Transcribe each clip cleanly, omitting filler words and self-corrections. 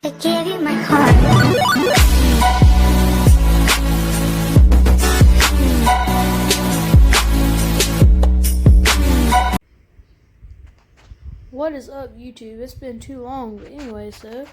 I gave you my heart. What is up, YouTube? It's been too long, but anyway, so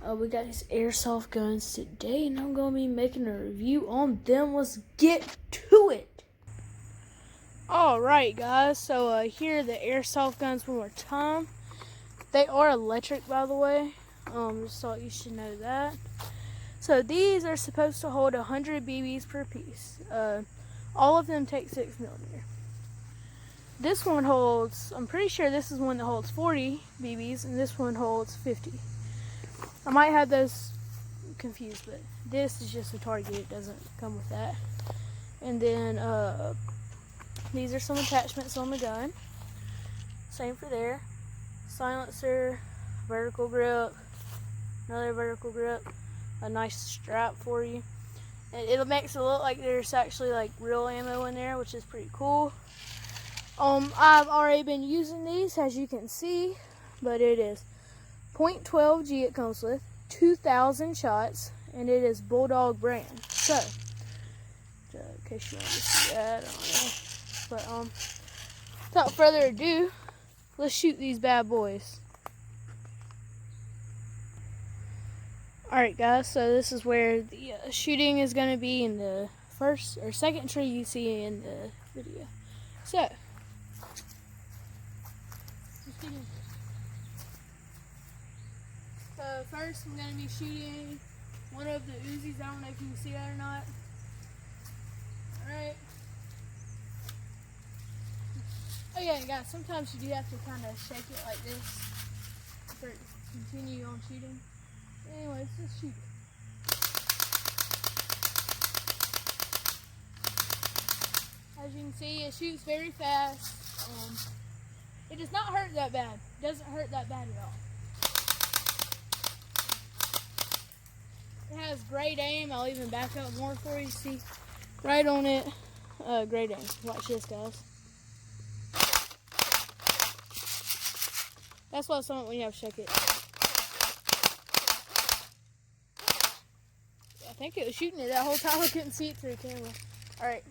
we got these airsoft guns today, and I'm gonna be making a review on them. Let's get to it. All right, guys. So here are the airsoft guns one more time. They are electric, by the way. Just thought you should know that. So these are supposed to hold 100 BBs per piece. All of them take 6mm. This one holds, I'm pretty sure this is one that holds 40 BBs, and this one holds 50. I might have those confused, but this is just a target. It doesn't come with that. And then these are some attachments on the gun. Same for there. Silencer, vertical grip, another vertical grip, a nice strap for you. And it makes it look like there's actually like real ammo in there, which is pretty cool. I've already been using these, as you can see, but it is .12G it comes with, 2,000 shots, and it is Bulldog brand. So, in case you want to see that, I don't know. But, without further ado, let's shoot these bad boys. Alright guys, so this is where the shooting is going to be in the first or second tree you see in the video. So, first I'm going to be shooting one of the Uzis. I don't know if you can see that or not. Alright. Oh yeah, guys, sometimes you do have to kind of shake it like this for it to continue on shooting. Anyways, let's shoot it. As you can see, it shoots very fast. It does not hurt that bad. It doesn't hurt that bad at all. It has great aim. I'll even back up more for you. See, right on it. Great aim. Watch this, guys. That's why when you have to shake it. I think it was shooting it that whole time. I couldn't see it through the camera. All right.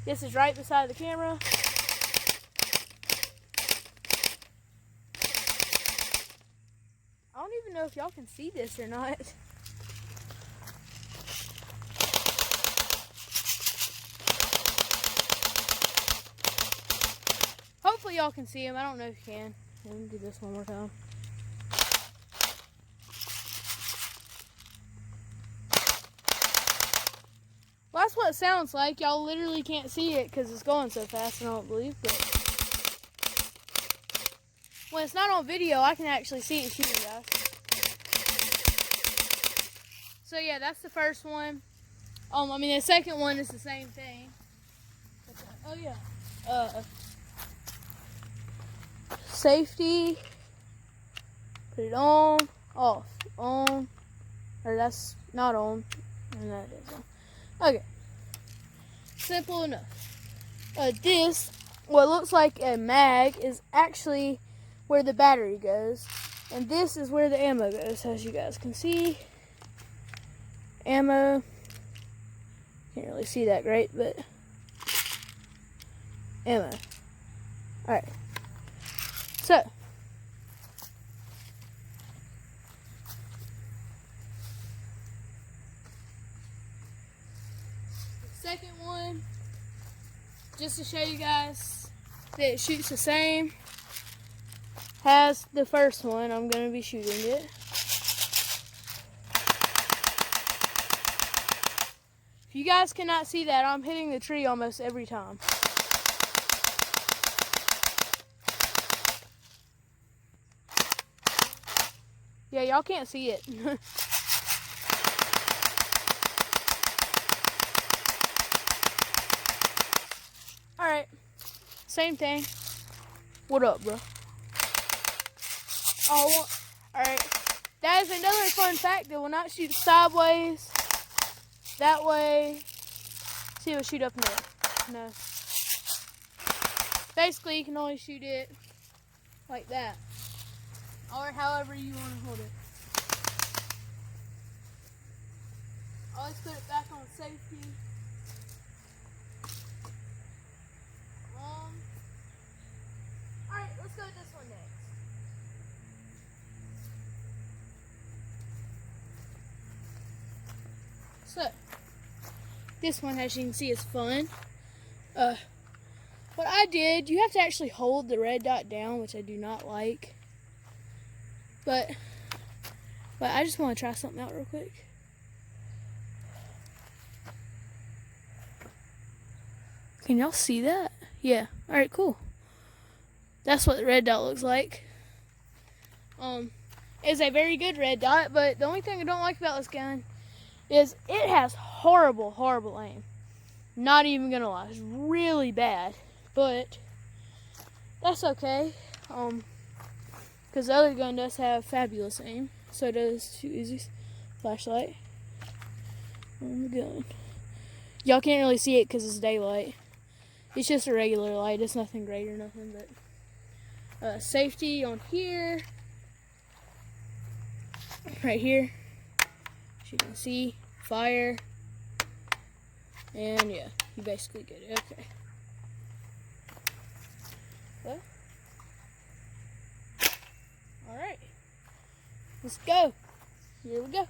This is right beside the camera. I don't even know if y'all can see this or not. Hopefully y'all can see him. I don't know if you can. Let me do this one more time. Well, that's what it sounds like. Y'all literally can't see it because it's going so fast, I don't believe. But when it's not on video, I can actually see it shooting, guys. So yeah, that's the first one. I mean, the second one is the same thing. Oh yeah. Safety. Put it on, off, on, or that's not on, and that is on. Okay, simple enough. This, what looks like a mag, is actually where the battery goes, and this is where the ammo goes, as you guys can see. Ammo, can't really see that great, but ammo. Alright, so second one, just to show you guys that it shoots the same, has the first one. I'm going to be shooting it. If you guys cannot see that, I'm hitting the tree almost every time. Yeah, y'all can't see it. Alright, same thing. What up, bro? Oh, alright. That is another fun fact. It will not shoot sideways, that way. See, it will shoot up in there. No. Basically, you can only shoot it like that, or however you want to hold it. always put it back on safety. Alright, let's go with this one next. So, this one, as you can see, is fun. What I did, you have to actually hold the red dot down, which I do not like. But I just want to try something out real quick. Can y'all see that? Yeah. Alright, cool. That's what the red dot looks like. It's a very good red dot, but the only thing I don't like about this gun is it has horrible, horrible aim. Not even gonna lie, it's really bad. But that's okay. Because the other gun does have fabulous aim. So does 2 Uzis. Flashlight on the gun. Y'all can't really see it because it's daylight. It's just a regular light. It's nothing great or nothing. But safety on here. Right here. As you can see. Fire. And yeah, you basically get it. Okay. Well. Alright. Let's go. Here we go.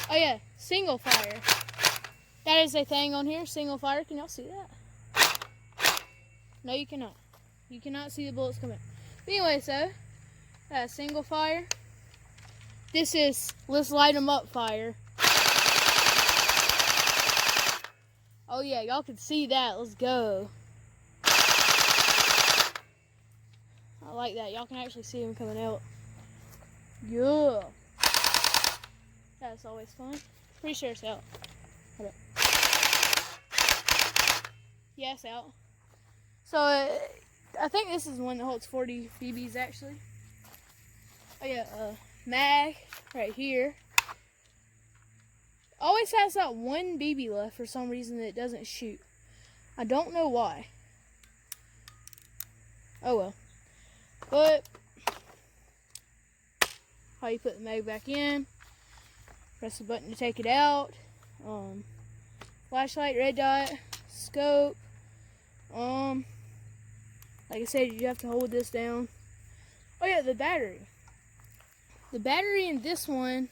Oh yeah, single fire. That is a thing on here, single fire. Can y'all see that? No, you cannot. You cannot see the bullets coming. But anyway, so, single fire. This is, let's light them up fire. Oh yeah, y'all can see that. Let's go. I like that. Y'all can actually see them coming out. Yeah. That's always fun. Pretty sure it's out. Hold up. Yeah, it's out. So, I think this is the one that holds 40 BBs actually. Oh yeah, mag right here. Always has that one BB left for some reason that it doesn't shoot. I don't know why. Oh well. But how you put the mag back in. Press the button to take it out. Flashlight, red dot, scope. Like I said, you have to hold this down. Oh yeah, the battery. The battery in this one,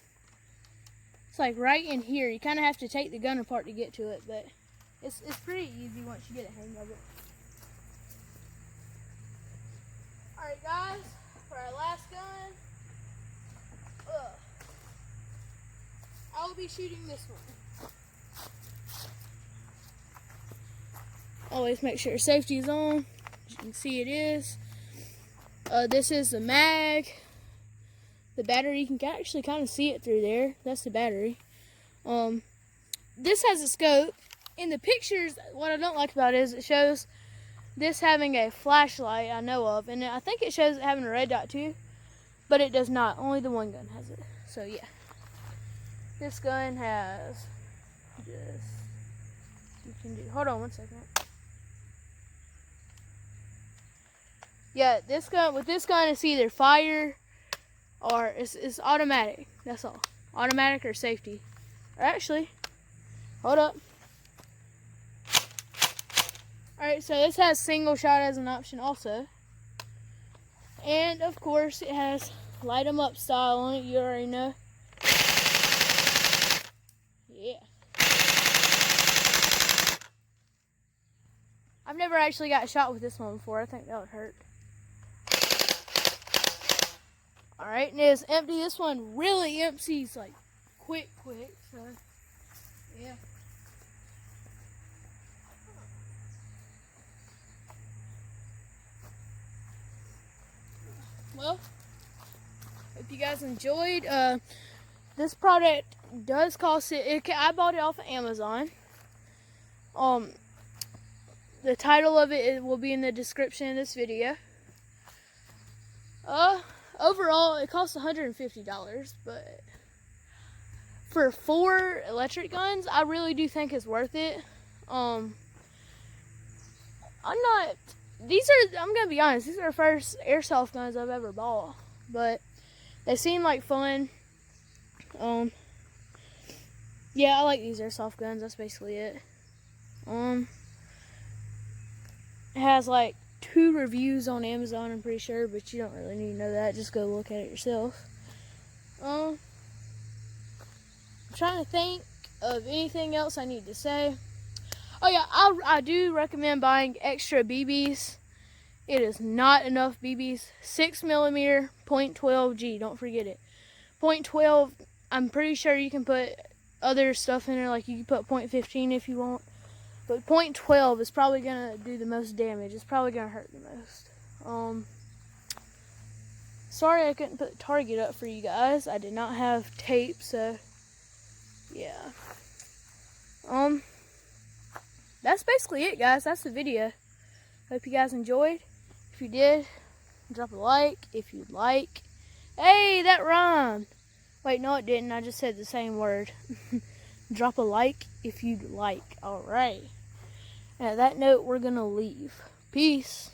it's like right in here. You kind of have to take the gun apart to get to it, but it's pretty easy once you get a hang of it. Alright guys, for our last gun, I will be shooting this one. Always make sure safety is on. As you can see, it is. This is the mag. The battery, you can actually kind of see it through there. That's the battery. This has a scope. In the pictures, what I don't like about it is it shows this having a flashlight I know of. And I think it shows it having a red dot too. But it does not. Only the one gun has it. So yeah. This gun has just, you can do, hold on one second. Yeah, this gun, with this gun, it's either fire or it's automatic. That's all. Automatic or safety. Or actually, hold up. Alright, so this has single shot as an option also. And of course, it has light 'em up style on it. You already know. Yeah. I've never actually got shot with this one before. I think that would hurt. Alright, and it's empty. This one really empties like quick, so yeah. Well, hope you guys enjoyed. This product does cost I bought it off of Amazon. The title of it will be in the description of this video. Overall, it costs $150, but for 4 electric guns, I really do think it's worth it. I'm gonna be honest, these are the first airsoft guns I've ever bought, but They seem like fun. Yeah, I like these airsoft guns. That's basically it. It has like 2 reviews on Amazon, I'm pretty sure, but you don't really need to know that. Just go look at it yourself. I'm trying to think of anything else I need to say. Oh yeah, I do recommend buying extra BBs. It is not enough BBs. 6mm .12G, don't forget it. .12, I'm pretty sure you can put other stuff in there, like you can put .15 if you want. But .12 is probably gonna do the most damage. It's probably gonna hurt the most. Sorry I couldn't put the target up for you guys. I did not have tape, so yeah. That's basically it, guys. That's the video. Hope you guys enjoyed. If you did, drop a like if you'd like. Hey, that rhymed. Wait, no it didn't. I just said the same word. Drop a like if you'd like. Alright. At that note, we're gonna leave. Peace.